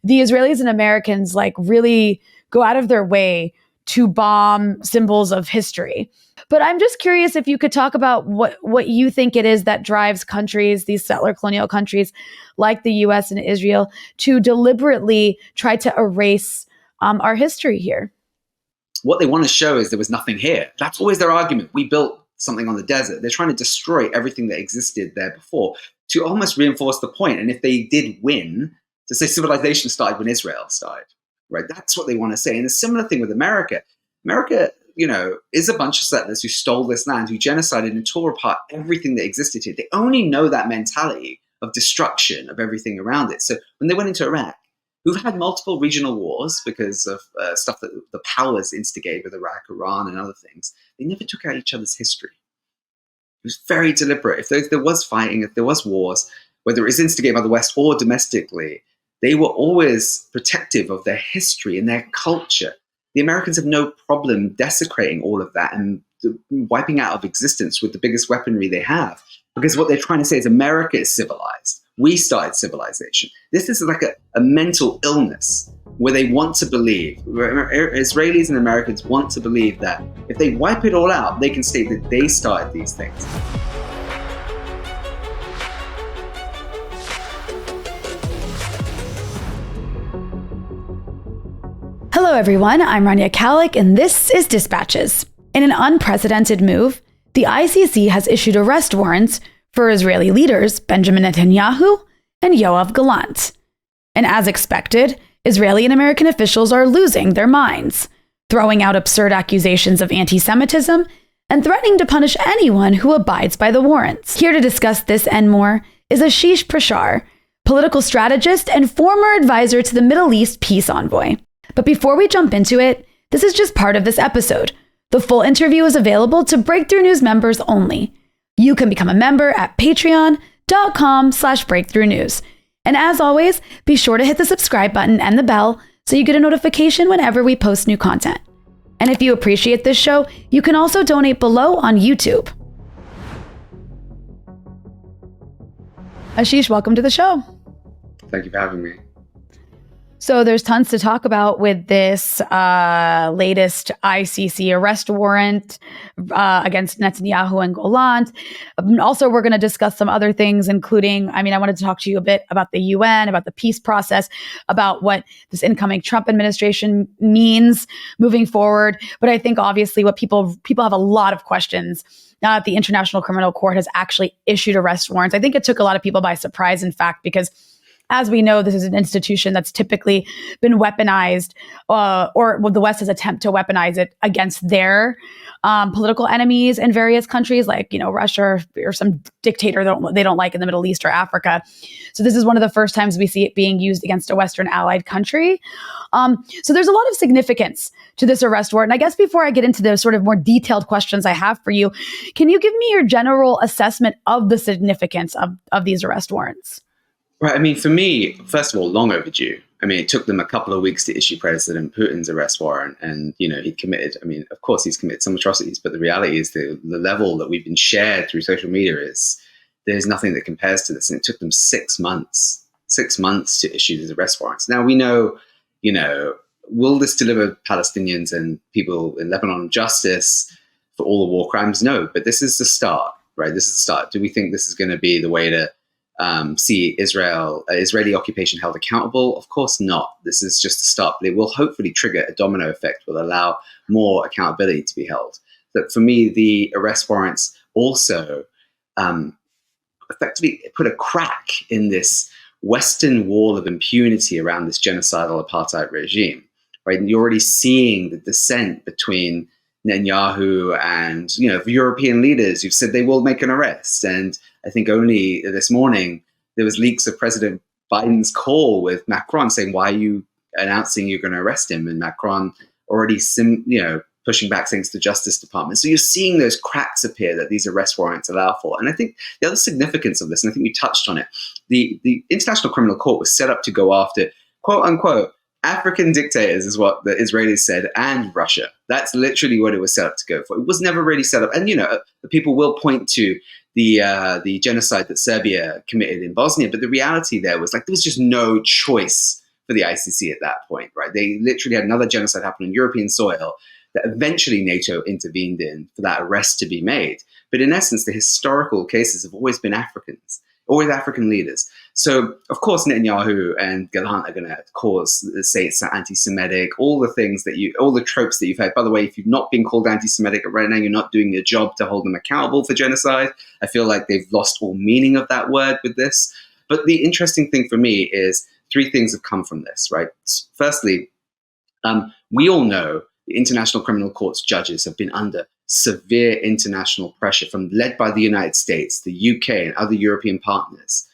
the Israelis and Americans like really go out of their way to bomb symbols of history. But I'm just curious if you could talk about what you think it is that drives countries, these settler colonial countries like the US and Israel, to deliberately try to erase our history here. What they want to show is there was nothing here. That's always their argument. We built something on the desert. They're trying to destroy everything that existed there before to almost reinforce the point. And if they did win, to say civilization started when Israel started, right? That's what they want to say. And a similar thing with America. America, is a bunch of settlers who stole this land, who genocided and tore apart everything that existed here. They only know that mentality of destruction of everything around it. So when they went into Iraq, who've had multiple regional wars because of stuff that the powers instigated with Iraq, Iran, and other things, they never took out each other's history. It was very deliberate. If there was fighting, if there was wars, whether it was instigated by the West or domestically, they were always protective of their history and their culture. The Americans have no problem desecrating all of that and wiping out of existence with the biggest weaponry they have. Because what they're trying to say is America is civilized. We started civilization. This is like a mental illness where they want to believe, Israelis and Americans want to believe that if they wipe it all out, they can state that they started these things. Hello, everyone. I'm Rania Khalek, and this is Dispatches. In an unprecedented move, the ICC has issued arrest warrants for Israeli leaders Benjamin Netanyahu and Yoav Gallant. And as expected, Israeli and American officials are losing their minds, throwing out absurd accusations of anti-Semitism and threatening to punish anyone who abides by the warrants. Here to discuss this and more is Ashish Prashar, political strategist and former advisor to the Middle East peace envoy. But before we jump into it, this is just part of this episode. The full interview is available to Breakthrough News members only. You can become a member at patreon.com/Breakthrough News. And as always, be sure to hit the subscribe button and the bell so you get a notification whenever we post new content. And if you appreciate this show, you can also donate below on YouTube. Ashish, welcome to the show. Thank you for having me. So there's tons to talk about with this latest ICC arrest warrant against Netanyahu and Gallant. Also, we're going to discuss some other things, including, I wanted to talk to you a bit about the UN, about the peace process, about what this incoming Trump administration means moving forward. But I think obviously what people have a lot of questions now that the International Criminal Court has actually issued arrest warrants. I think it took a lot of people by surprise, in fact, because as we know, this is an institution that's typically been weaponized, the West's attempt to weaponize it against their political enemies in various countries, like Russia or some dictator they don't like in the Middle East or Africa. So this is one of the first times we see it being used against a Western allied country. So there's a lot of significance to this arrest warrant. And I guess before I get into the sort of more detailed questions I have for you, can you give me your general assessment of the significance of these arrest warrants? Right. For me, first of all, long overdue. It took them a couple of weeks to issue President Putin's arrest warrant. And, he'd committed, of course, he's committed some atrocities. But the reality is the level that we've been shared through social media is there's nothing that compares to this. And it took them 6 months to issue these arrest warrants. Now, we know, will this deliver Palestinians and people in Lebanon justice for all the war crimes? No, but this is the start, right? This is the start. Do we think this is going to be the way to see Israeli occupation held accountable? Of course not. This is just the start, but it will hopefully trigger a domino effect, will allow more accountability to be held. But for me, the arrest warrants also effectively put a crack in this Western wall of impunity around this genocidal apartheid regime, right? And you're already seeing the dissent between Netanyahu and European leaders who've said they will make an arrest. And I think only this morning there was leaks of President Biden's call with Macron saying, "Why are you announcing you're going to arrest him?" And Macron already pushing back things to the Justice Department. So you're seeing those cracks appear that these arrest warrants allow for. And I think the other significance of this, and I think you touched on it, the International Criminal Court was set up to go after, quote unquote, African dictators, is what the Israelis said, and Russia. That's literally what it was set up to go for. It was never really set up. And, the people will point to the genocide that Serbia committed in Bosnia. But the reality there was there was just no choice for the ICC at that point, right? They literally had another genocide happen on European soil that eventually NATO intervened in for that arrest to be made. But in essence, the historical cases have always been Africans, always African leaders. So, of course, Netanyahu and Gallant are going to say it's anti-Semitic, all the tropes that you've heard. By the way, if you've not been called anti-Semitic right now, you're not doing your job to hold them accountable for genocide. I feel like they've lost all meaning of that word with this. But the interesting thing for me is 3 things have come from this, right? Firstly, we all know the International Criminal Court's judges have been under severe international pressure led by the United States, the UK, and other European partners.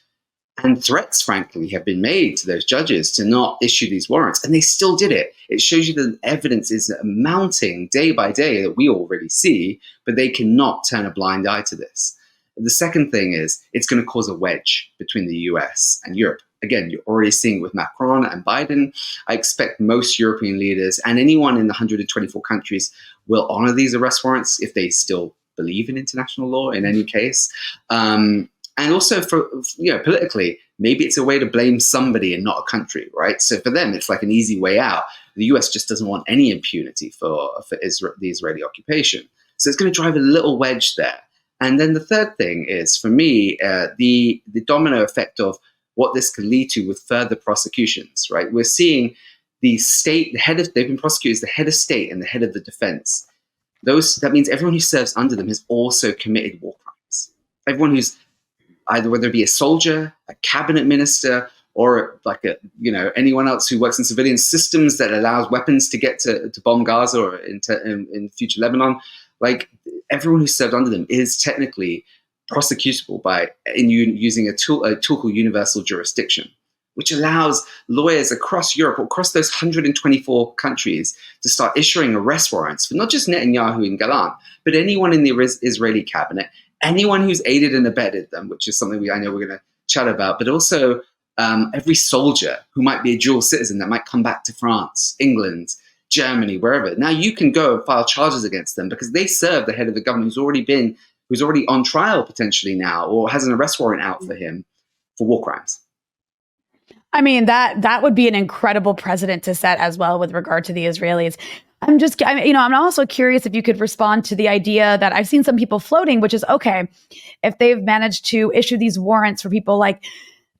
And threats, frankly, have been made to those judges to not issue these warrants, and they still did it. It shows you that evidence is mounting day by day that we already see, but they cannot turn a blind eye to this. The second thing is it's going to cause a wedge between the US and Europe. Again, you're already seeing it with Macron and Biden. I expect most European leaders and anyone in the 124 countries will honor these arrest warrants if they still believe in international law in any case. And also politically, maybe it's a way to blame somebody and not a country, right? So for them, it's like an easy way out. The US just doesn't want any impunity for the Israeli occupation. So it's going to drive a little wedge there. And then the third thing is, for me, the domino effect of what this could lead to with further prosecutions, right? We're seeing the state, they've been prosecuted as the head of state and the head of the defense. That means everyone who serves under them has also committed war crimes. Everyone who's either, whether it be a soldier, a cabinet minister, or anyone else who works in civilian systems that allows weapons to get to bomb Gaza or in future Lebanon, like everyone who served under them is technically prosecutable using a tool called universal jurisdiction, which allows lawyers across Europe, across those 124 countries, to start issuing arrest warrants for not just Netanyahu and Gallant, but anyone in the Israeli cabinet, anyone who's aided and abetted them, which is something I know we're going to chat about, but also every soldier who might be a dual citizen that might come back to France, England, Germany, wherever. Now you can go and file charges against them because they serve the head of the government who's already on trial potentially now, or has an arrest warrant out for him for war crimes. I mean, that would be an incredible precedent to set as well with regard to the Israelis. I'm also curious if you could respond to the idea that I've seen some people floating, which is, okay, if they've managed to issue these warrants for people like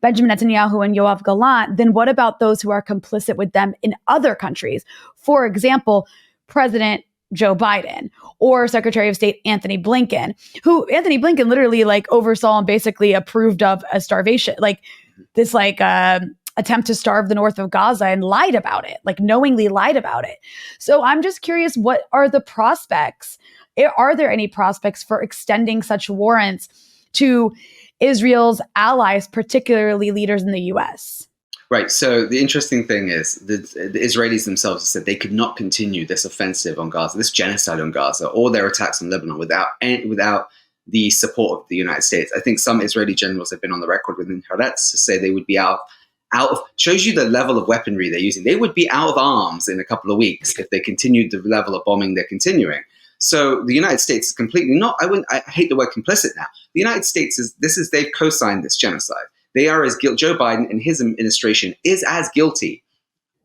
Benjamin Netanyahu and Yoav Gallant, then what about those who are complicit with them in other countries? For example, President Joe Biden or Secretary of State Anthony Blinken, who Anthony Blinken literally oversaw and basically approved of a starvation, attempt to starve the north of Gaza and lied about it, knowingly lied about it. So I'm just curious, what are the prospects? Are there any prospects for extending such warrants to Israel's allies, particularly leaders in the US? Right. So the interesting thing is the Israelis themselves said they could not continue this offensive on Gaza, this genocide on Gaza, or their attacks on Lebanon without the support of the United States. I think some Israeli generals have been on the record within Haaretz to say they would be out of, shows you the level of weaponry they're using. They would be out of arms in a couple of weeks if they continued the level of bombing they're continuing. So the United States is completely I hate the word complicit now. The United States they've co-signed this genocide. They are as guilty. Joe Biden and his administration is as guilty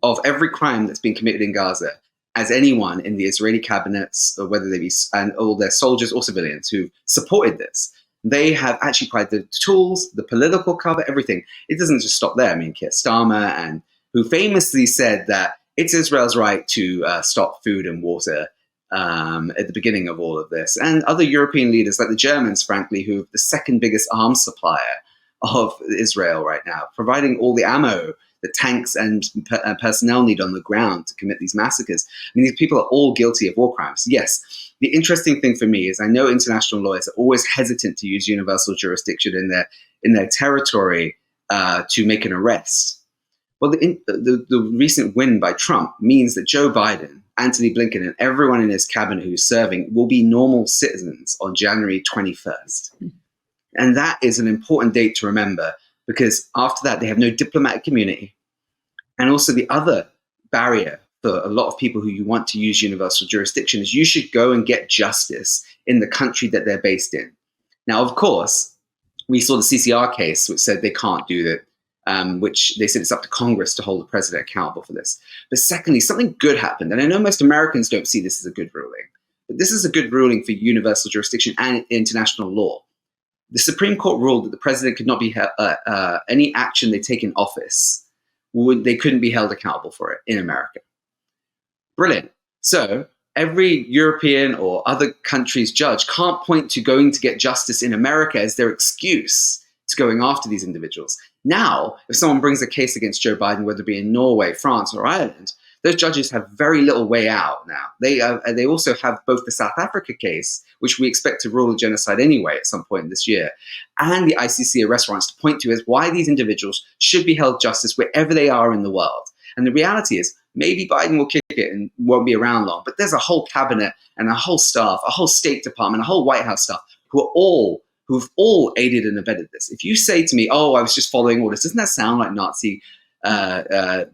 of every crime that's been committed in Gaza as anyone in the Israeli cabinets, or whether they be and all their soldiers or civilians who supported this. They have actually provided the tools, the political cover, everything. It doesn't just stop there. I mean, Keir Starmer, and who famously said that it's Israel's right to stop food and water at the beginning of all of this, and other European leaders like the Germans, frankly, who are the second biggest arms supplier of Israel right now, providing all the ammo that tanks and personnel need on the ground to commit these massacres. I mean, these people are all guilty of war crimes. Yes, the interesting thing for me is I know international lawyers are always hesitant to use universal jurisdiction in their territory to make an arrest. Well, the recent win by Trump means that Joe Biden, Anthony Blinken, and everyone in his cabinet who's serving will be normal citizens on January 21st. And that is an important date to remember, because after that, they have no diplomatic immunity. And also the other barrier for a lot of people who you want to use universal jurisdiction is you should go and get justice in the country that they're based in. Now, of course, we saw the CCR case, which said they can't do that. which they said it's up to Congress to hold the president accountable for this. But secondly, something good happened. And I know most Americans don't see this as a good ruling, but this is a good ruling for universal jurisdiction and international law. The Supreme Court ruled that the president could not be any action they take in office, they couldn't be held accountable for it in America. Brilliant. So every European or other country's judge can't point to going to get justice in America as their excuse to going after these individuals. Now, if someone brings a case against Joe Biden, whether it be in Norway, France, or Ireland, those judges have very little way out now. They also have both the South Africa case, which we expect to rule a genocide anyway at some point this year, and the ICC arrest warrants to point to as why these individuals should be held justice wherever they are in the world. And the reality is, maybe Biden will kick it and won't be around long, but there's a whole cabinet and a whole staff, a whole State Department, a whole White House staff who've all aided and abetted this. If you say to me, "Oh, I was just following orders," doesn't that sound like Nazi Gallant at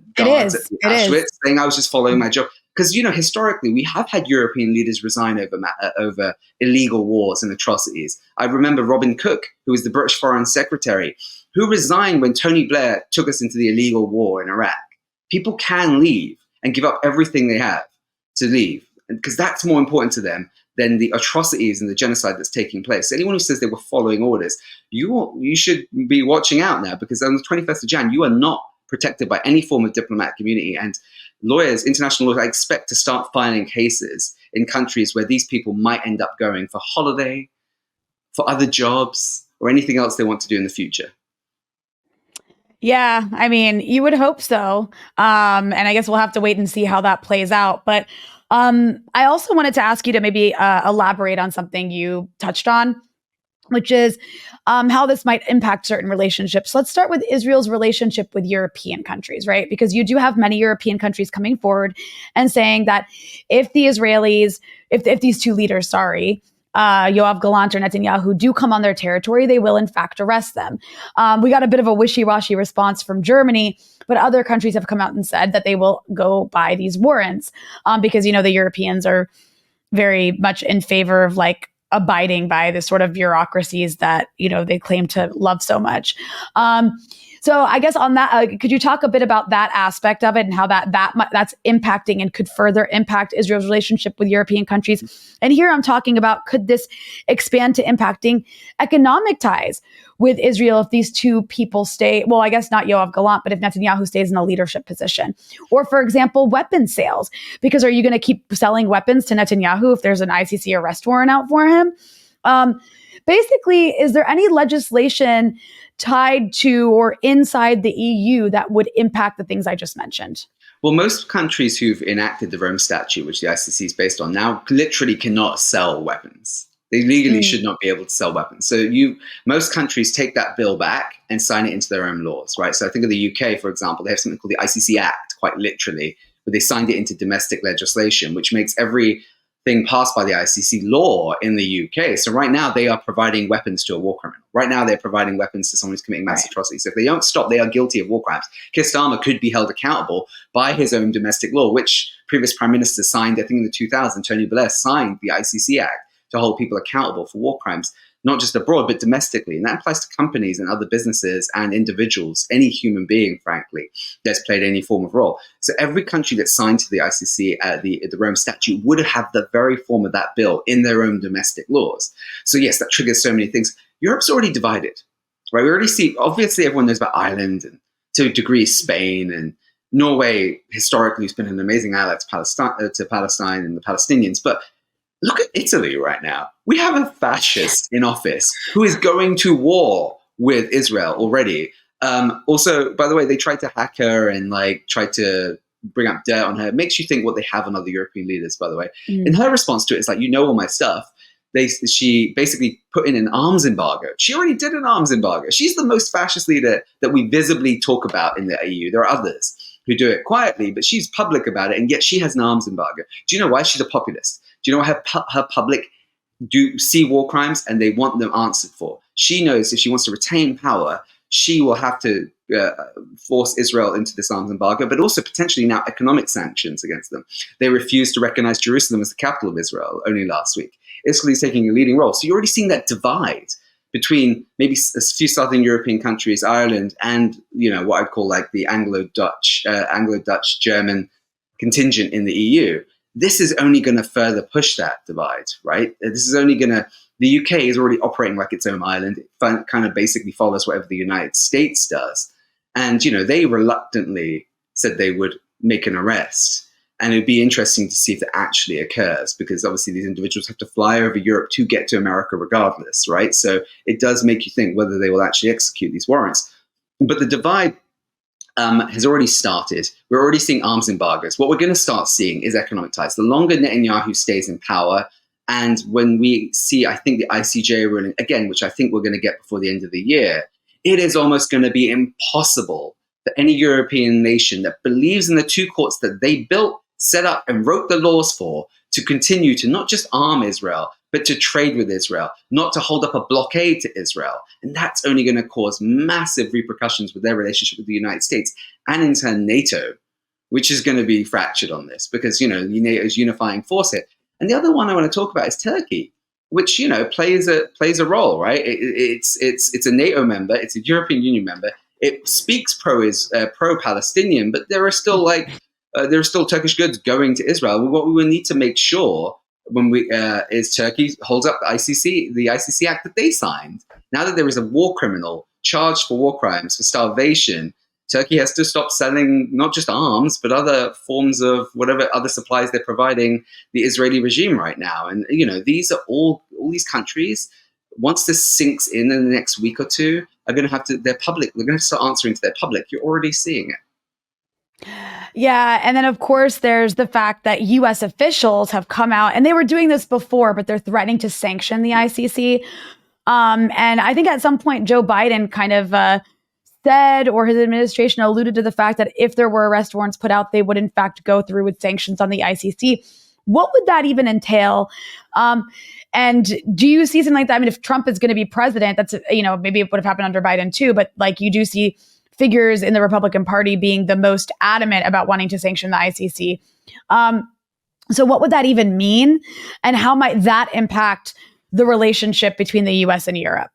Auschwitz saying I was just following my job? Because historically, we have had European leaders resign over illegal wars and atrocities. I remember Robin Cook, who was the British Foreign Secretary, who resigned when Tony Blair took us into the illegal war in Iraq. People can leave and give up everything they have to leave, because that's more important to them than the atrocities and the genocide that's taking place. Anyone who says they were following orders, you should be watching out now, because on the 21st of January, you are not protected by any form of diplomatic community. And lawyers, international lawyers, I expect to start filing cases in countries where these people might end up going for holiday, for other jobs, or anything else they want to do in the future. Yeah, I mean, you would hope so. And I guess we'll have to wait and see how that plays out. But I also wanted to ask you to maybe elaborate on something you touched on, which is how this might impact certain relationships. Let's start with Israel's relationship with European countries, right? Because you do have many European countries coming forward and saying that if the Israelis, if these two leaders, Yoav, Gallant, or Netanyahu do come on their territory, they will in fact arrest them. We got a bit of a wishy-washy response from Germany, but other countries have come out and said that they will go by these warrants because, the Europeans are very much in favor of abiding by the sort of bureaucracies that, they claim to love so much. So I guess on that, could you talk a bit about that aspect of it and how that's impacting and could further impact Israel's relationship with European countries? And here I'm talking about, could this expand to impacting economic ties with Israel if these two people stay, well, I guess not Yoav Gallant, but if Netanyahu stays in a leadership position? Or for example, weapons sales, because are you going to keep selling weapons to Netanyahu if there's an ICC arrest warrant out for him? Basically, is there any legislation tied to or inside the EU that would impact the things I just mentioned? Well, most countries who've enacted the Rome Statute, which the ICC is based on, now literally cannot sell weapons. They legally should not be able to sell weapons. So most countries take that bill back and sign it into their own laws, right? So I think of the UK, for example, they have something called the ICC Act, quite literally, where they signed it into domestic legislation, which makes everything passed by the ICC law in the UK. So right now they are providing weapons to a war criminal. Right now they're providing weapons to someone who's committing mass atrocities. So if they don't stop, they are guilty of war crimes. Keir Starmer could be held accountable by his own domestic law, which previous prime minister signed, I think in the 2000s, Tony Blair signed the ICC Act to hold people accountable for war crimes, not just abroad, but domestically. And that applies to companies and other businesses and individuals, any human being, frankly, that's played any form of role. So every country that's signed to the ICC, the Rome Statute, would have the very form of that bill in their own domestic laws. So yes, that triggers so many things. Europe's already divided, right? We already see, obviously everyone knows about Ireland and to a degree Spain, and Norway historically has been an amazing ally to Palestine and the Palestinians. But look at Italy right now. We have a fascist in office who is going to war with Israel already. Also, by the way, they tried to hack her and tried to bring up dirt on her. It makes you think what they have on other European leaders, by the way. And her response to it is all my stuff. She basically put in an arms embargo. She already did an arms embargo. She's the most fascist leader that we visibly talk about in the EU. There are others who do it quietly, but she's public about it, and yet she has an arms embargo. Do you know why? She's a populist. Do you know why her public do see war crimes and they want them answered for? She knows if she wants to retain power, she will have to force Israel into this arms embargo, but also potentially now economic sanctions against them. They refused to recognize Jerusalem as the capital of Israel only last week. Italy is taking a leading role. So you're already seeing that divide between maybe a few southern European countries, Ireland, and what I'd call like the Anglo-Dutch German contingent in the EU. This is only going to further push that divide, right? This is only going to. The UK is already operating like its own island. It kind of basically follows whatever the United States does, and they reluctantly said they would make an arrest. And it would be interesting to see if that actually occurs, because obviously these individuals have to fly over Europe to get to America regardless, right? So it does make you think whether they will actually execute these warrants. But the divide has already started. We're already seeing arms embargoes. What we're going to start seeing is economic ties. The longer Netanyahu stays in power, and when we see, I think, the ICJ ruling, again, which I think we're going to get before the end of the year, it is almost going to be impossible for any European nation that believes in the two courts that they built, set up, and wrote the laws for to continue to not just arm Israel, but to trade with Israel, not to hold up a blockade to Israel. And that's only going to cause massive repercussions with their relationship with the United States and in turn NATO, which is going to be fractured on this because, NATO's unifying force here. And the other one I want to talk about is Turkey, which, plays a role, right? It's a NATO member, it's a European Union member. It speaks pro-Palestinian, but there are still Turkish goods going to Israel. What we will need to make sure is Turkey holds up the ICC Act that they signed. Now that there is a war criminal charged for war crimes, for starvation, Turkey has to stop selling not just arms, but other forms of whatever other supplies they're providing the Israeli regime right now. And, these are all these countries, once this sinks in the next week or two, are going to have to, they're going to start answering to their public. You're already seeing it. Yeah. And then, of course, there's the fact that U.S. officials have come out, and they were doing this before, but they're threatening to sanction the ICC. And I think at some point, Joe Biden kind of said, or his administration alluded to the fact that if there were arrest warrants put out, they would in fact go through with sanctions on the ICC. What would that even entail? And do you see something like that? I mean, if Trump is going to be president, that's, maybe it would have happened under Biden too, but like you do see figures in the Republican Party being the most adamant about wanting to sanction the ICC. So what would that even mean? And how might that impact the relationship between the US and Europe?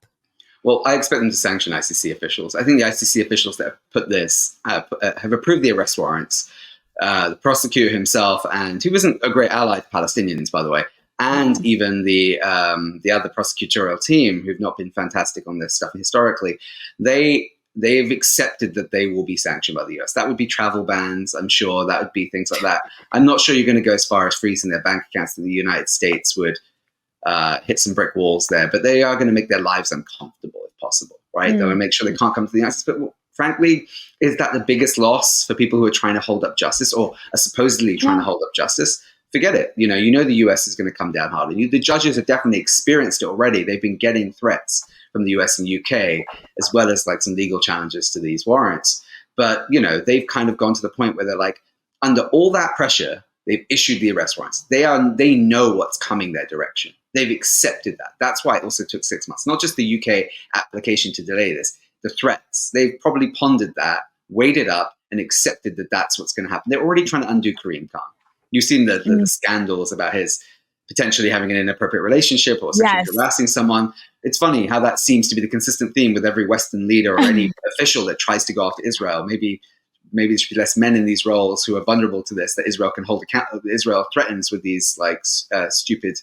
Well, I expect them to sanction ICC officials. I think the ICC officials that have put this have approved the arrest warrants. The prosecutor himself, and he wasn't a great ally to Palestinians, by the way, and even the other prosecutorial team, who've not been fantastic on this stuff historically, they've accepted that they will be sanctioned by the US. That would be travel bans, I'm sure. That would be things like that. I'm not sure you're going to go as far as freezing their bank accounts. That the United States would hit some brick walls there, but they are going to make their lives uncomfortable if possible, right? They're going to make sure they can't come to the United States. But frankly, is that the biggest loss for people who are trying to hold up justice or are supposedly trying to hold up justice? Forget it. The US is going to come down harder. The judges have definitely experienced it already. They've been getting threats from the US and UK, as well as like some legal challenges to these warrants. But, they've kind of gone to the point where they're like, under all that pressure, they've issued the arrest warrants. They know what's coming their direction. They've accepted that. That's why it also took 6 months. Not just the UK application to delay this, the threats. They've probably pondered that, weighed it up, and accepted that that's what's going to happen. They're already trying to undo Kareem Khan. You've seen the scandals about his potentially having an inappropriate relationship or sexually harassing someone. It's funny how that seems to be the consistent theme with every Western leader or any official that tries to go after Israel. Maybe there should be less men in these roles who are vulnerable to this, that Israel can hold account. Israel threatens with these stupid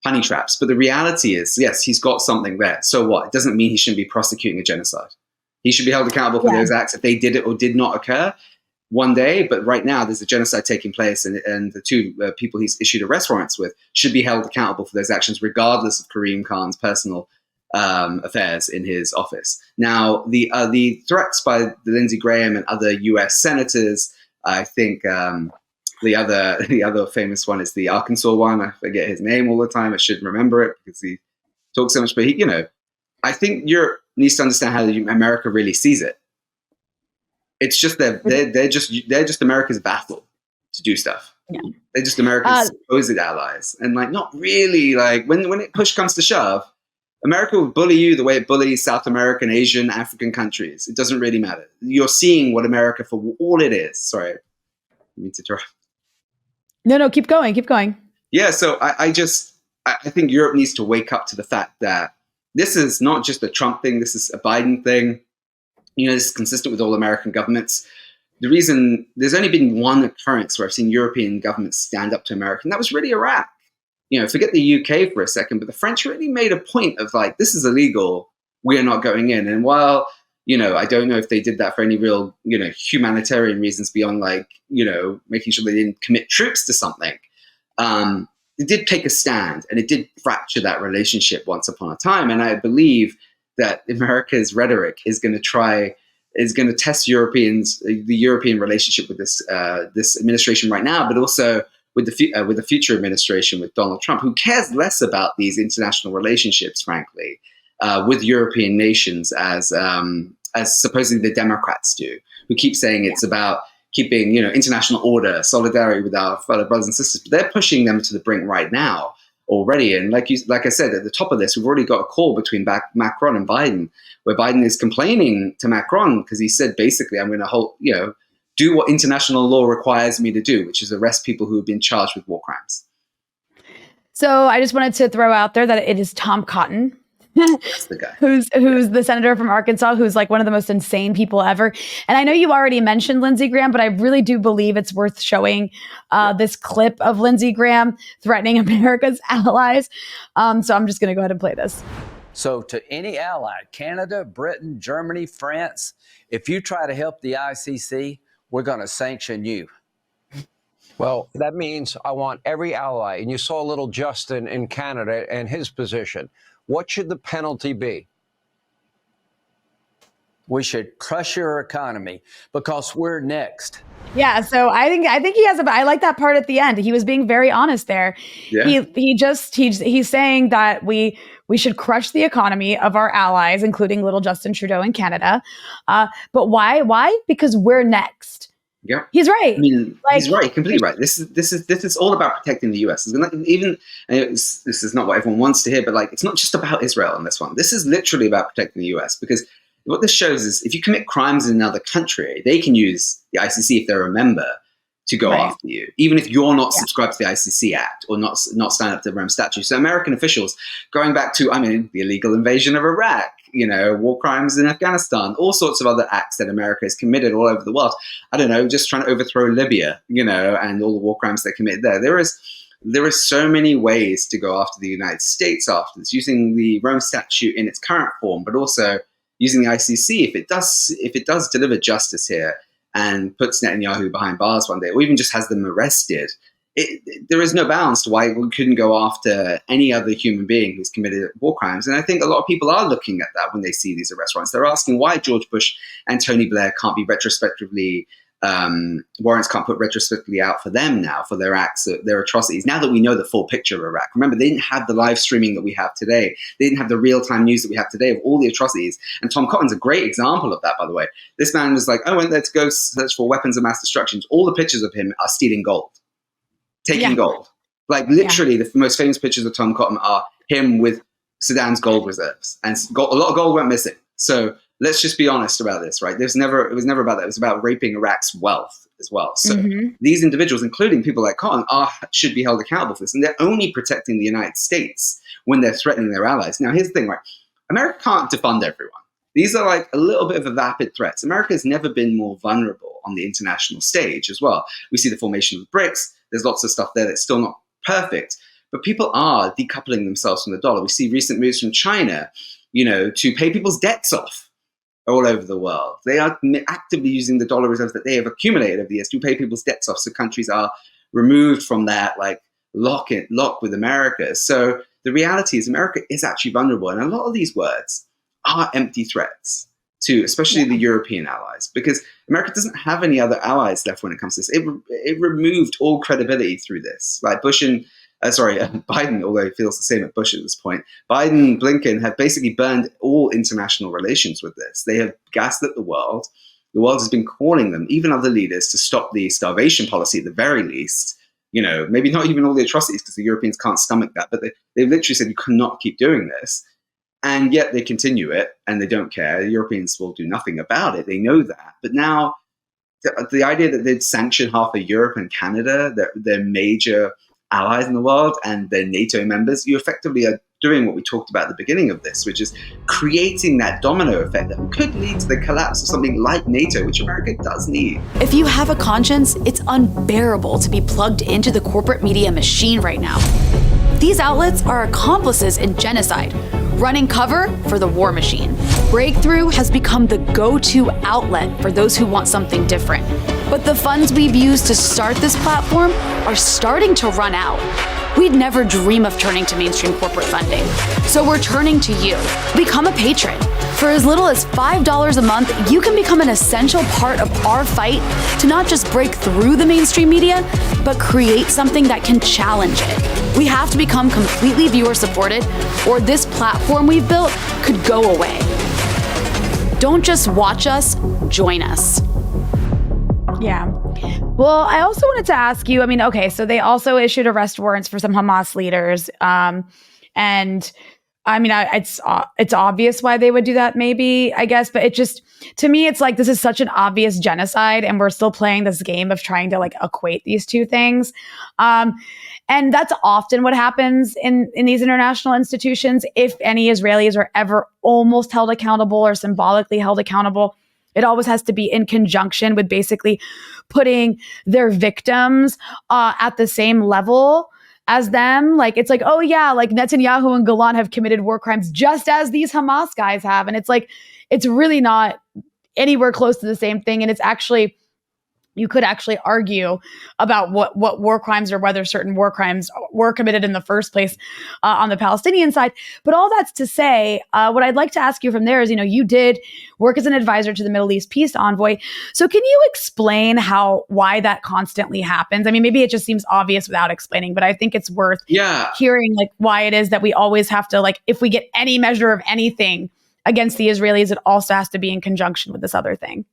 honey traps. But the reality is, yes, he's got something there. So what? It doesn't mean he shouldn't be prosecuting a genocide. He should be held accountable for those acts if they did it or did not occur one day. But right now, there's a genocide taking place, and the two people he's issued arrest warrants with should be held accountable for those actions, regardless of Kareem Khan's personal affairs in his office. Now, the threats by Lindsey Graham and other U.S. senators, I think the other famous one is the Arkansas one. I forget his name all the time. I should remember it because he talks so much. But I think Europe needs to understand how America really sees it. It's just they're just America's battle to do stuff. Yeah. They're just America's supposed allies, and not really. When it push comes to shove, America will bully you the way it bullies South American, Asian, African countries. It doesn't really matter. You're seeing what America for all it is. Sorry, I need to try. No, keep going. Yeah, so I think Europe needs to wake up to the fact that this is not just a Trump thing. This is a Biden thing. This is consistent with all American governments. The reason there's only been one occurrence where I've seen European governments stand up to America, and that was really Iraq. Forget the UK for a second, but the French really made a point of like, this is illegal. We are not going in. And while, I don't know if they did that for any real, humanitarian reasons beyond like, making sure they didn't commit troops to something. It did take a stand, and it did fracture that relationship once upon a time. And I believe that America's rhetoric is going to test the European relationship with this administration right now, but also with the future administration with Donald Trump, who cares less about these international relationships, frankly, with European nations as supposedly the Democrats do, who keep saying it's about keeping international order, solidarity with our fellow brothers and sisters. But they're pushing them to the brink right now already. And like I said, at the top of this, we've already got a call between Macron and Biden, where Biden is complaining to Macron because he said, basically, I'm going to do what international law requires me to do, which is arrest people who have been charged with war crimes. So I just wanted to throw out there that it is Tom Cotton. That's the guy. who's the senator from Arkansas, who's like one of the most insane people ever. And I know you already mentioned Lindsey Graham, but I really do believe it's worth showing this clip of Lindsey Graham threatening America's allies. So I'm just going to go ahead and play this. So to any ally, Canada, Britain, Germany, France, if you try to help the ICC, we're going to sanction you. Well, that means I want every ally. And you saw little Justin in Canada and his position. What should the penalty be? We should crush your economy because we're next. Yeah, so I think he has I like that part at the end. He was being very honest there. Yeah. He's saying that we should crush the economy of our allies, including little Justin Trudeau in Canada. But why? Why? Because we're next. Yeah, he's right. I mean, he's right, completely right. This is all about protecting the US. This is not what everyone wants to hear, but like, it's not just about Israel on this one. This is literally about protecting the US, because what this shows is if you commit crimes in another country, they can use the ICC if they're a member to go after you, even if you're not subscribed to the ICC Act or not stand up to the Rome Statute. So American officials, going back to, the illegal invasion of Iraq, war crimes in Afghanistan, all sorts of other acts that America has committed all over the world. I don't know, just trying to overthrow Libya, and all the war crimes they committed there. There is so many ways to go after the United States after this, using the Rome Statute in its current form, but also using the ICC if it does deliver justice here and puts Netanyahu behind bars one day, or even just has them arrested. There is no bounds to why we couldn't go after any other human being who's committed war crimes. And I think a lot of people are looking at that when they see these arrest warrants. They're asking why George Bush and Tony Blair can't be retrospectively, warrants can't put retrospectively out for them now for their acts, their atrocities, now that we know the full picture of Iraq. Remember, they didn't have the live streaming that we have today. They didn't have the real-time news that we have today of all the atrocities. And Tom Cotton's a great example of that, by the way. This man was like, I went there to go search for weapons of mass destruction. All the pictures of him are stealing gold, taking gold. Like literally the most famous pictures of Tom Cotton are him with Saddam's gold reserves. And a lot of gold went missing. So let's just be honest about this, right? It was never about that. It was about raping Iraq's wealth as well. So these individuals, including people like Cotton, should be held accountable for this. And they're only protecting the United States when they're threatening their allies. Now, here's the thing, right? America can't defund everyone. These are like a little bit of a vapid threats. America has never been more vulnerable on the international stage as well. We see the formation of Brics. There's lots of stuff there that's still not perfect. But people are decoupling themselves from the dollar. We see recent moves from China, to pay people's debts off all over the world. They are actively using the dollar reserves that they have accumulated over the years to pay people's debts off. So countries are removed from that lock with America. So the reality is America is actually vulnerable. And a lot of these words are empty threats to especially the European allies, because America doesn't have any other allies left when it comes to this. It removed all credibility through this. Like Biden, although he feels the same at Bush at this point, Biden, Blinken have basically burned all international relations with this. They have gaslit the world. The world has been calling them, even other leaders, to stop the starvation policy at the very least. Maybe not even all the atrocities, because the Europeans can't stomach that, but they've literally said you cannot keep doing this. And yet they continue it and they don't care. The Europeans will do nothing about it. They know that. But now the idea that they'd sanction half of Europe and Canada, their major allies in the world, and their NATO members, you effectively are doing what we talked about at the beginning of this, which is creating that domino effect that could lead to the collapse of something like NATO, which America does need. If you have a conscience, it's unbearable to be plugged into the corporate media machine right now. These outlets are accomplices in genocide, running cover for the war machine. Breakthrough has become the go-to outlet for those who want something different. But the funds we've used to start this platform are starting to run out. We'd never dream of turning to mainstream corporate funding. So we're turning to you. Become a patron. For as little as $5 a month, you can become an essential part of our fight to not just break through the mainstream media, but create something that can challenge it. We have to become completely viewer supported, or this platform we've built could go away. Don't just watch us, join us. Yeah. Well, I also wanted to ask you, I mean, okay, so they also issued arrest warrants for some Hamas leaders. And I mean, it's obvious why they would do that, maybe, I guess. But it just, to me, it's like, this is such an obvious genocide. And we're still playing this game of trying to like equate these two things. And that's often what happens in these international institutions. If any Israelis are ever almost held accountable or symbolically held accountable, it always has to be in conjunction with basically putting their victims at the same level as them. Like, it's like, oh yeah, like Netanyahu and Gallant have committed war crimes just as these Hamas guys have. And it's like, it's really not anywhere close to the same thing. And it's actually, you could actually argue about what war crimes or whether certain war crimes were committed in the first place on the Palestinian side. But all that's to say, what I'd like to ask you from there is, you know, you did work as an advisor to the Middle East peace envoy. So can you explain why that constantly happens? I mean, maybe it just seems obvious without explaining, but I think it's worth hearing like why it is that we always have to, like, if we get any measure of anything against the Israelis, it also has to be in conjunction with this other thing.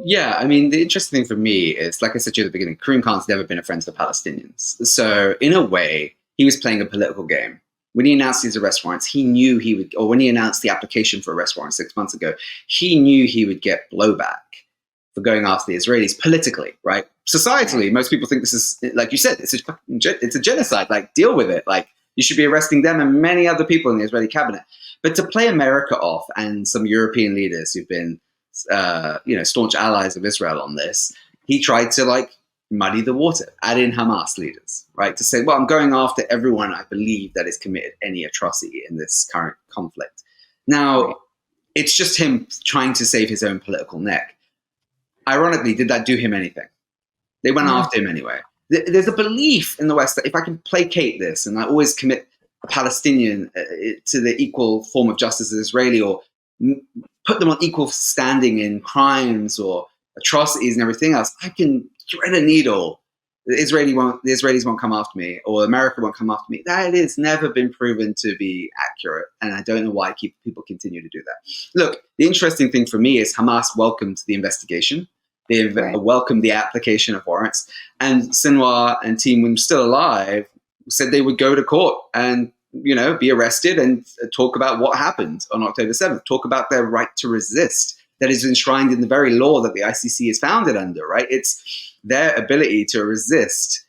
Yeah, I mean, the interesting thing for me is, like I said to you at the beginning, Karim Khan's never been a friend to the Palestinians. So in a way, he was playing a political game. When he announced these arrest warrants, he knew he would, or when he announced the application for arrest warrant 6 months ago, he knew he would get blowback for going after the Israelis politically, right? Societally, most people think this is, like you said, it's a genocide, like deal with it. Like you should be arresting them and many other people in the Israeli cabinet. But to play America off and some European leaders who've been staunch allies of Israel on this, he tried to like muddy the water, add in Hamas leaders, right? To say, well, I'm going after everyone I believe that has committed any atrocity in this current conflict. Now, it's just him trying to save his own political neck. Ironically, did that do him anything? They went after him anyway. There's a belief in the West that if I can placate this and I always commit a Palestinian to the equal form of justice as Israeli, or put them on equal standing in crimes or atrocities and everything else, I can thread a needle. The Israelis won't come after me, or America won't come after me. That has never been proven to be accurate, and I don't know why people continue to do that. Look, the interesting thing for me is Hamas welcomed the investigation. They've welcomed the application of warrants, and Sinwar and team, when still alive, said they would go to court and be arrested and talk about what happened on October 7th, talk about their right to resist that is enshrined in the very law that the ICC is founded under, right? It's their ability to resist.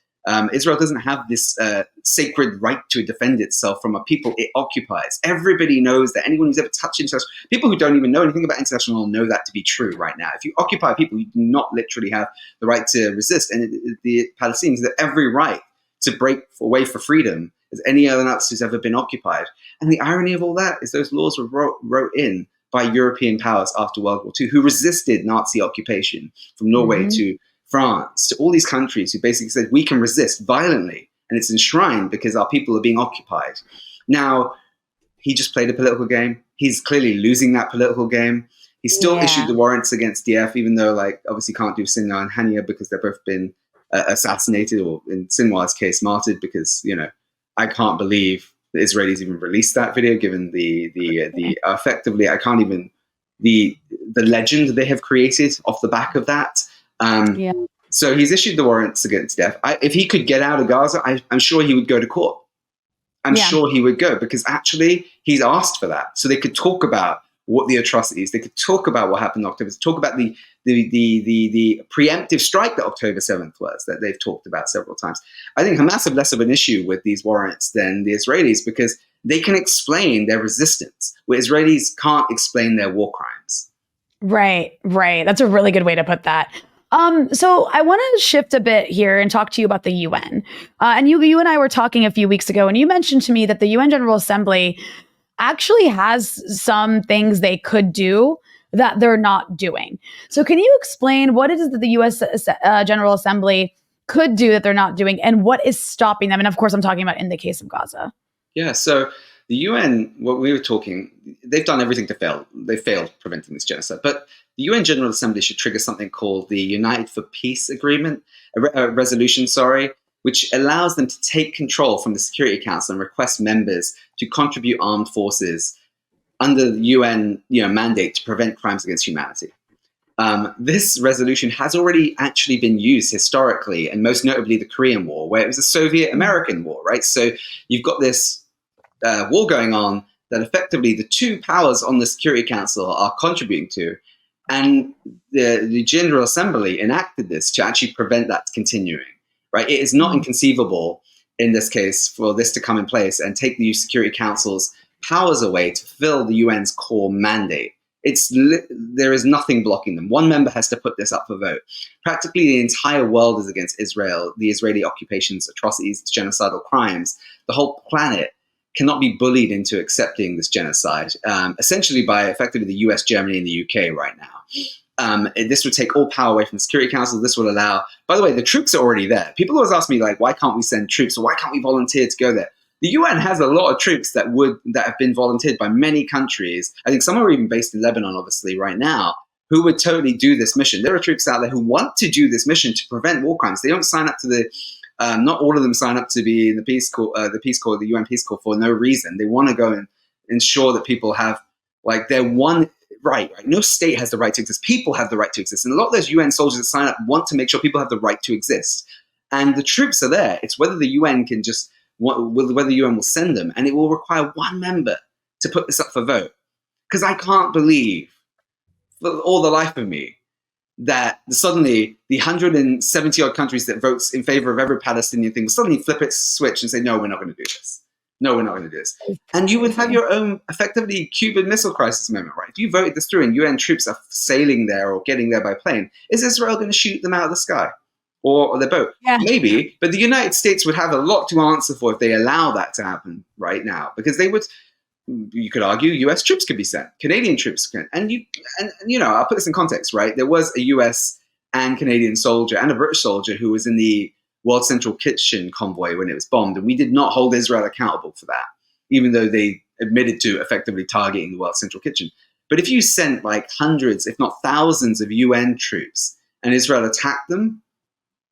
Israel doesn't have this sacred right to defend itself from a people it occupies. Everybody knows that. Anyone who's ever touched international, people who don't even know anything about international law know that to be true right now. If you occupy people, you do not literally have the right to resist. And the Palestinians have every right to break away for freedom as any other else who's ever been occupied. And the irony of all that is those laws were wrote in by European powers after World War II, who resisted Nazi occupation, from Norway to France, to all these countries who basically said, we can resist violently, and it's enshrined because our people are being occupied. Now, he just played a political game. He's clearly losing that political game. He still issued the warrants against DF, even though, like, obviously can't do Sinwar and Hania because they've both been assassinated, or in Sinwar's case, martyred, because, I can't believe the Israelis even released that video, given the effectively, I can't even, the legend they have created off the back of that. So he's issued the warrants against death. If he could get out of Gaza, I'm sure he would go to court. I'm sure he would go, because actually he's asked for that. So they could talk about what the atrocities, they could talk about what happened in October, talk about the preemptive strike that October 7th was, that they've talked about several times. I think Hamas have less of an issue with these warrants than the Israelis, because they can explain their resistance, where Israelis can't explain their war crimes. Right. That's a really good way to put that. So I want to shift a bit here and talk to you about the UN. And you and I were talking a few weeks ago, and you mentioned to me that the UN General Assembly actually has some things they could do that they're not doing. So can you explain what it is that the US General Assembly could do that they're not doing, and what is stopping them? And of course, I'm talking about in the case of Gaza. Yeah, so the UN, what we were talking, they've done everything to fail. They failed preventing this genocide. But the UN General Assembly should trigger something called the United for Peace Agreement, a resolution, which allows them to take control from the Security Council and request members to contribute armed forces under the UN mandate to prevent crimes against humanity. This resolution has already actually been used historically, and most notably the Korean War, where it was a Soviet-American war, right? So you've got this war going on that effectively the two powers on the Security Council are contributing to, and the General Assembly enacted this to actually prevent that continuing, right? It is not inconceivable in this case for this to come in place and take the Security Council's powers away to fulfill the UN's core mandate. There is nothing blocking them. One member has to put this up for vote. Practically the entire world is against Israel, the Israeli occupation's atrocities, its genocidal crimes. The whole planet cannot be bullied into accepting this genocide, essentially by effectively the US, Germany, and the UK right now. This would take all power away from the Security Council. This will allow, by the way, the troops are already there. People always ask me, like, why can't we send troops, or why can't we volunteer to go there? The UN has a lot of troops that have been volunteered by many countries. I think some are even based in Lebanon, obviously, right now, who would totally do this mission. There are troops out there who want to do this mission to prevent war crimes. They don't sign up to the, not all of them sign up to be in the Peace Corps, the UN Peace Corps for no reason. They want to go and ensure that people have, like, their one right. No state has the right to exist. People have the right to exist. And a lot of those UN soldiers that sign up want to make sure people have the right to exist. And the troops are there. It's whether the UN can just, whether the UN will send them, and it will require one member to put this up for vote. Because I can't believe, for all the life of me, that suddenly the 170 odd countries that votes in favor of every Palestinian thing will suddenly flip its switch and say, no, we're not going to do this. No, we're not going to do this. And you would have your own, effectively, Cuban Missile Crisis Amendment, right? If you voted this through and UN troops are sailing there or getting there by plane, is Israel going to shoot them out of the sky? Or their boat? Yeah. Maybe, but the United States would have a lot to answer for if they allow that to happen right now, because they would, you could argue, US troops could be sent, Canadian troops can, and I'll put this in context, right? There was a US and Canadian soldier and a British soldier who was in the World Central Kitchen convoy when it was bombed, and we did not hold Israel accountable for that, even though they admitted to effectively targeting the World Central Kitchen. But if you sent like hundreds, if not thousands of UN troops and Israel attacked them,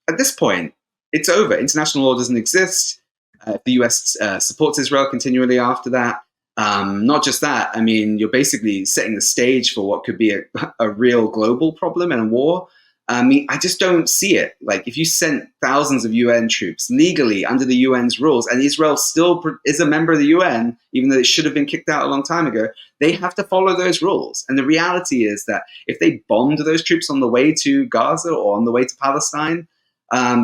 at this point, it's over. International law doesn't exist. The US supports Israel continually after that. Not just that, I mean, you're basically setting the stage for what could be a real global problem and a war. I mean, I just don't see it. Like, if you sent thousands of UN troops legally under the UN's rules, and Israel still is a member of the UN, even though it should have been kicked out a long time ago, they have to follow those rules. And the reality is that if they bombed those troops on the way to Gaza or on the way to Palestine,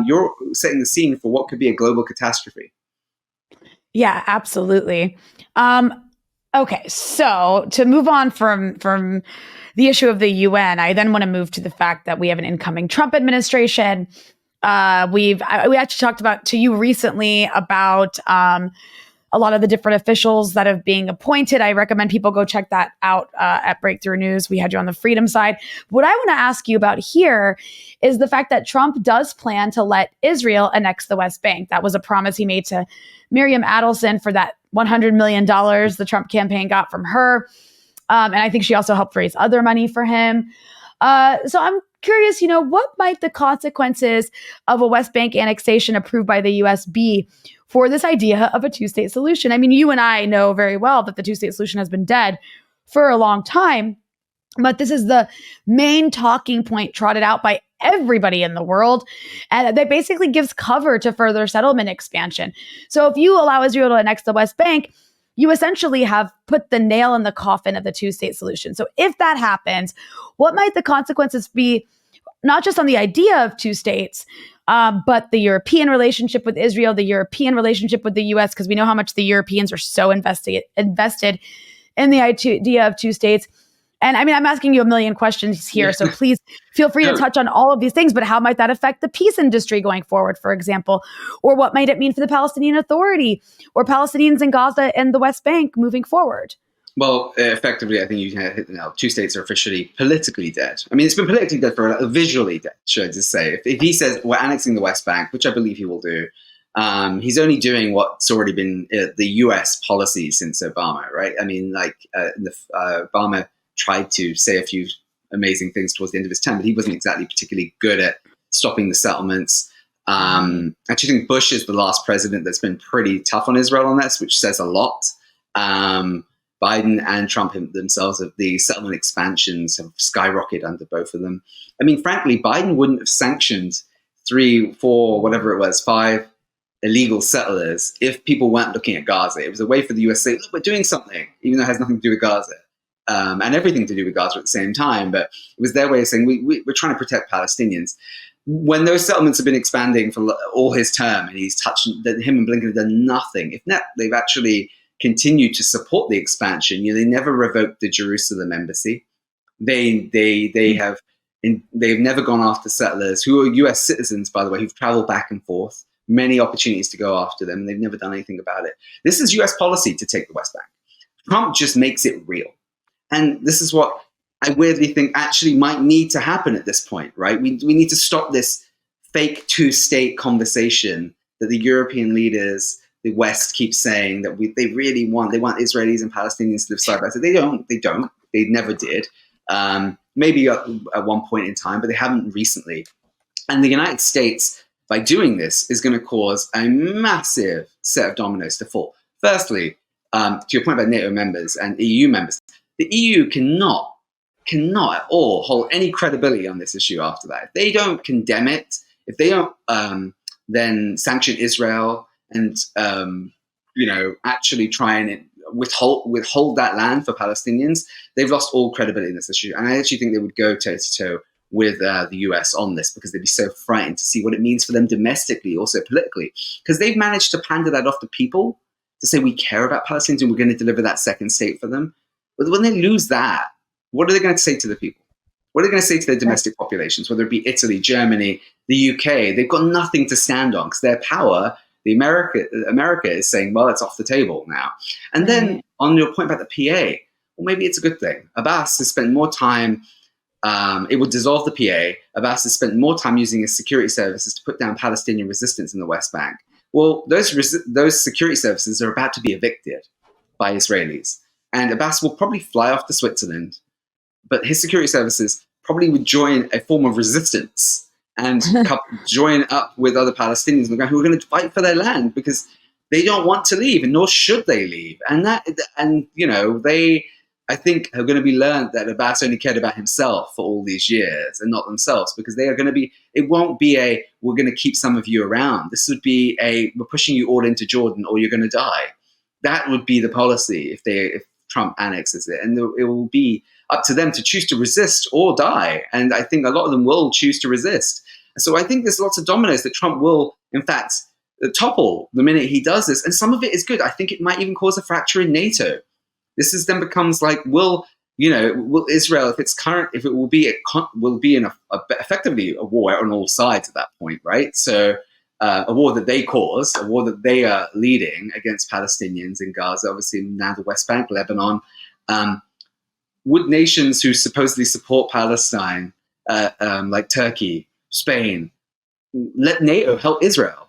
you're setting the scene for what could be a global catastrophe. Yeah, absolutely. Okay, so to move on from the issue of the UN, I then want to move to the fact that we have an incoming Trump administration. We actually talked to you recently about a lot of the different officials that have being appointed. I recommend people go check that out at Breakthrough News. We had you on the freedom side. What I want to ask you about here is the fact that Trump does plan to let Israel annex the West Bank. That was a promise he made to Miriam Adelson for that $100 million the Trump campaign got from her. And I think she also helped raise other money for him. So I'm curious, what might the consequences of a West Bank annexation approved by the U.S. be for this idea of a two-state solution? I mean, you and I know very well that the two-state solution has been dead for a long time, but this is the main talking point trotted out by everybody in the world, and that basically gives cover to further settlement expansion. So if you allow Israel to annex the West Bank, you essentially have put the nail in the coffin of the two-state solution. So if that happens, what might the consequences be, not just on the idea of two states, but the European relationship with Israel, the European relationship with the U.S., because we know how much the Europeans are so invested in the idea of two states. And I mean, I'm asking you a million questions here, so please feel free to touch on all of these things, but how might that affect the peace industry going forward, for example? Or what might it mean for the Palestinian Authority or Palestinians in Gaza and the West Bank moving forward? Well, effectively, I think you hit the nail. Two states are officially politically dead. I mean, it's been politically dead for visually dead, should I just say. If he says we're annexing the West Bank, which I believe he will do, he's only doing what's already been the U.S. policy since Obama, right? I mean, like Obama tried to say a few amazing things towards the end of his term, but he wasn't exactly particularly good at stopping the settlements. I actually think Bush is the last president that's been pretty tough on Israel on this, which says a lot. Biden and Trump themselves, the settlement expansions have skyrocketed under both of them. I mean, frankly, Biden wouldn't have sanctioned 3, 4, whatever it was, 5 illegal settlers if people weren't looking at Gaza. It was a way for the US to say, look, we're doing something, even though it has nothing to do with Gaza. And everything to do with Gaza at the same time. But it was their way of saying, we're trying to protect Palestinians. When those settlements have been expanding for all his term, and he's touched, him and Blinken have done nothing. If not, they've actually continued to support the expansion. They never revoked the Jerusalem embassy. They've never gone after settlers who are US citizens, by the way, who've traveled back and forth, many opportunities to go after them, and they've never done anything about it. This is US policy to take the West Bank. Trump just makes it real. And this is what I weirdly think actually might need to happen at this point, right? We need to stop this fake two-state conversation that the European leaders, the West, keep saying that they want Israelis and Palestinians to live side by side. They don't. They never did. Maybe at one point in time, but they haven't recently. And the United States, by doing this, is going to cause a massive set of dominoes to fall. Firstly, to your point about NATO members and EU members, the EU cannot at all hold any credibility on this issue after that. If they don't condemn it, if they don't then sanction Israel and actually try and withhold that land for Palestinians, they've lost all credibility in this issue. And I actually think they would go toe-to-toe with the US on this, because they'd be so frightened to see what it means for them domestically, also politically, because they've managed to pander that off to people to say we care about Palestinians and we're going to deliver that second state for them. But when they lose that, what are they going to say to the people? What are they going to say to their domestic populations, whether it be Italy, Germany, the UK? They've got nothing to stand on because their power, America is saying, well, it's off the table now. And then on your point about the PA, well, maybe it's a good thing. Abbas has spent more time, it would dissolve the PA. Abbas has spent more time using his security services to put down Palestinian resistance in the West Bank. Well, those security services are about to be evicted by Israelis. And Abbas will probably fly off to Switzerland, but his security services probably would join a form of resistance and join up with other Palestinians who are going to fight for their land because they don't want to leave, and nor should they leave. They, I think, are going to be learned that Abbas only cared about himself for all these years and not themselves, because they are going to be. It won't be we're going to keep some of you around. This would be we're pushing you all into Jordan or you're going to die. That would be the policy if Trump annexes it, and it will be up to them to choose to resist or die. And I think a lot of them will choose to resist. So I think there's lots of dominoes that Trump will, in fact, topple the minute he does this. And some of it is good. I think it might even cause a fracture in NATO. This then becomes like, will Israel, if it will be effectively a war on all sides at that point, right? So a war that they cause, a war that they are leading against Palestinians in Gaza, obviously now the West Bank, Lebanon. Would nations who supposedly support Palestine, like Turkey, Spain, let NATO help Israel?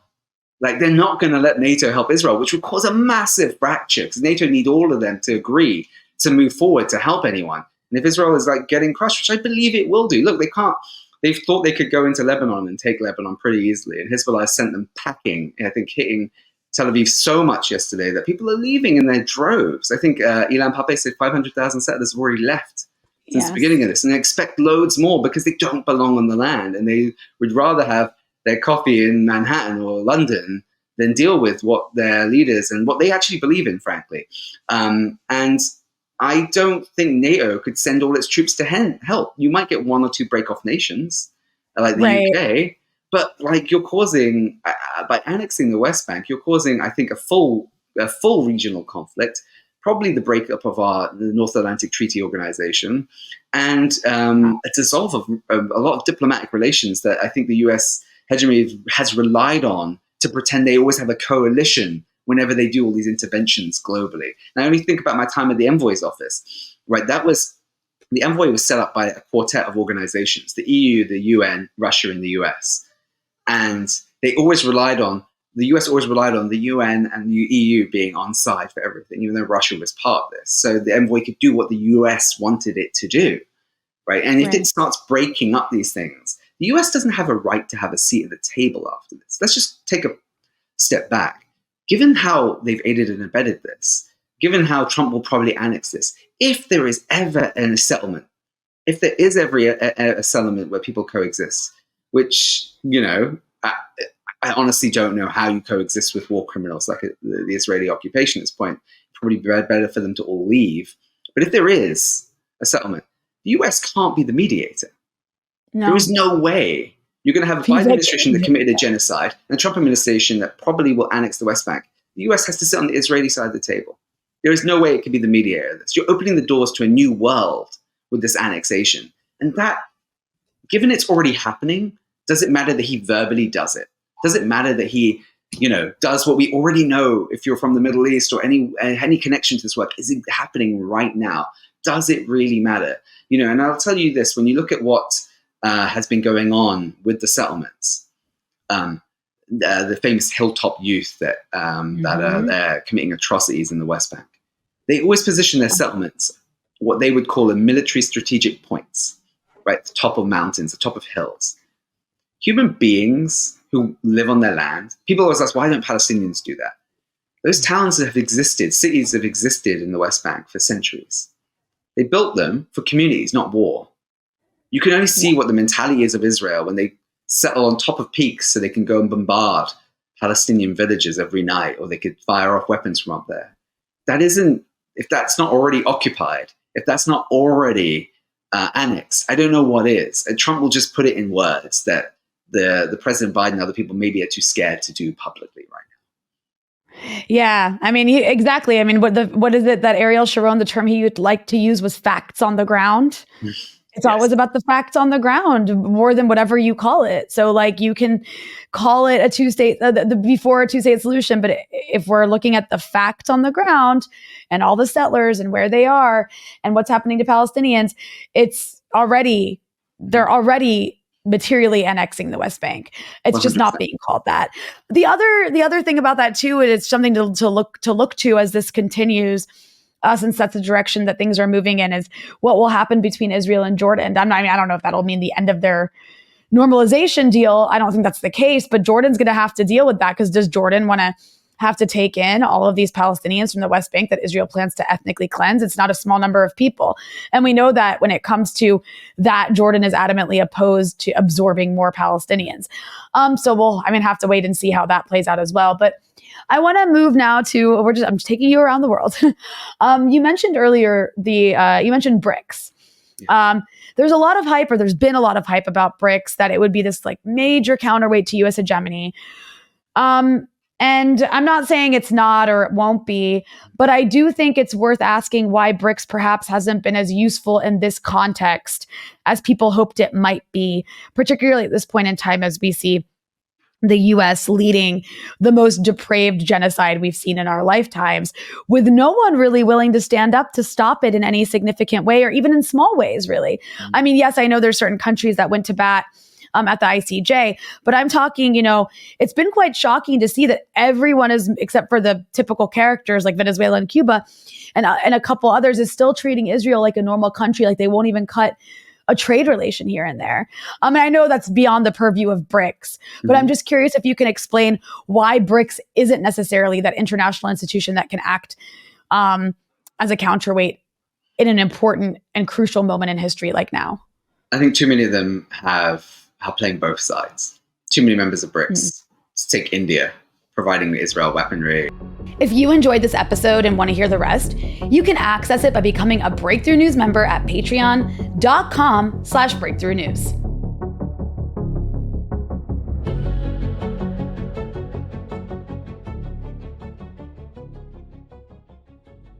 Like, they're not going to let NATO help Israel, which would cause a massive fracture, because NATO need all of them to agree to move forward to help anyone. And if Israel is like getting crushed, which I believe it will do, look, they've thought they could go into Lebanon and take Lebanon pretty easily. And Hezbollah has sent them packing, I think, hitting Tel Aviv so much yesterday that people are leaving in their droves. I think Ilan Pappé said 500,000 settlers have already left since the beginning of this. And they expect loads more because they don't belong on the land. And they would rather have their coffee in Manhattan or London than deal with what their leaders and what they actually believe in, frankly. And I don't think NATO could send all its troops to help. You might get one or two break-off nations, like the UK, But like you're causing, by annexing the West Bank, you're causing, I think, a full regional conflict, probably the breakup of the North Atlantic Treaty Organization, and a dissolve of a lot of diplomatic relations that I think the U.S. hegemony has relied on to pretend they always have a coalition whenever they do all these interventions globally. And I only think about my time at the envoy's office, right? The envoy was set up by a quartet of organizations, the EU, the UN, Russia, and the US. And the US always relied on the UN and the EU being on side for everything, even though Russia was part of this. So the envoy could do what the US wanted it to do, right? And if it starts breaking up these things, the US doesn't have a right to have a seat at the table after this. Let's just take a step back. Given how they've aided and abetted this, given how Trump will probably annex this, if there is ever a settlement, if there is ever a settlement where people coexist, which, I honestly don't know how you coexist with war criminals like the Israeli occupation at this point. Probably better for them to all leave. But if there is a settlement, the US can't be the mediator. No. There is no way. You're going to have a Biden administration that committed a genocide and a Trump administration that probably will annex the West Bank. The US has to sit on the Israeli side of the table. There is no way it can be the mediator of this. You're opening the doors to a new world with this annexation. And that, given it's already happening, does it matter that he verbally does it? Does it matter that he, does what we already know if you're from the Middle East or any connection to this work? Is it happening right now? Does it really matter? And I'll tell you this, when you look at what has been going on with the settlements, the famous hilltop youth that are committing atrocities in the West Bank, they always position their settlements what they would call a military strategic points, right? The top of mountains, the top of hills. Human beings who live on their land, people always ask, why don't Palestinians do that? Those towns have existed, cities have existed in the West Bank for centuries. They built them for communities, not war. You can only see what the mentality is of Israel when they settle on top of peaks so they can go and bombard Palestinian villages every night, or they could fire off weapons from up there. That isn't, if that's not already occupied, if that's not already annexed, I don't know what is. And Trump will just put it in words that the President Biden and other people maybe are too scared to do publicly right now. Yeah, I mean, exactly. I mean, what is it that Ariel Sharon, the term he would like to use was facts on the ground? It's always about the facts on the ground more than whatever you call it. So like you can call it a two-state, before a two-state solution, but if we're looking at the facts on the ground and all the settlers and where they are and what's happening to Palestinians, they're already materially annexing the West Bank. It's 100%. Just not being called that. The other thing about that too, it's something to look to as this continues, since that's the direction that things are moving in, is what will happen between Israel and Jordan. I don't know if that'll mean the end of their normalization deal. I don't think that's the case, but Jordan's going to have to deal with that, because does Jordan want to have to take in all of these Palestinians from the West Bank that Israel plans to ethnically cleanse? It's not a small number of people. And we know that when it comes to that, Jordan is adamantly opposed to absorbing more Palestinians. So we'll have to wait and see how that plays out as well. But I want to move now to, I'm just taking you around the world. You mentioned earlier you mentioned Brics. There's a lot of hype, or there's been a lot of hype about Brics, that it would be this like major counterweight to US hegemony. And I'm not saying it's not or it won't be, but I do think it's worth asking why Brics perhaps hasn't been as useful in this context as people hoped it might be, particularly at this point in time as we see the US leading the most depraved genocide we've seen in our lifetimes, with no one really willing to stand up to stop it in any significant way, or even in small ways, really. I mean, yes, I know there's certain countries that went to bat at the ICJ, but I'm talking, it's been quite shocking to see that everyone is, except for the typical characters like Venezuela and Cuba and a couple others, is still treating Israel like a normal country, like they won't even cut a trade relation here and there. And I know that's beyond the purview of Brics, but I'm just curious if you can explain why Brics isn't necessarily that international institution that can act as a counterweight in an important and crucial moment in history like now. I think too many of them are playing both sides. Too many members of Brics. Let's take India, providing Israel weaponry. If you enjoyed this episode and want to hear the rest, you can access it by becoming a Breakthrough News member at patreon.com/breakthrough news.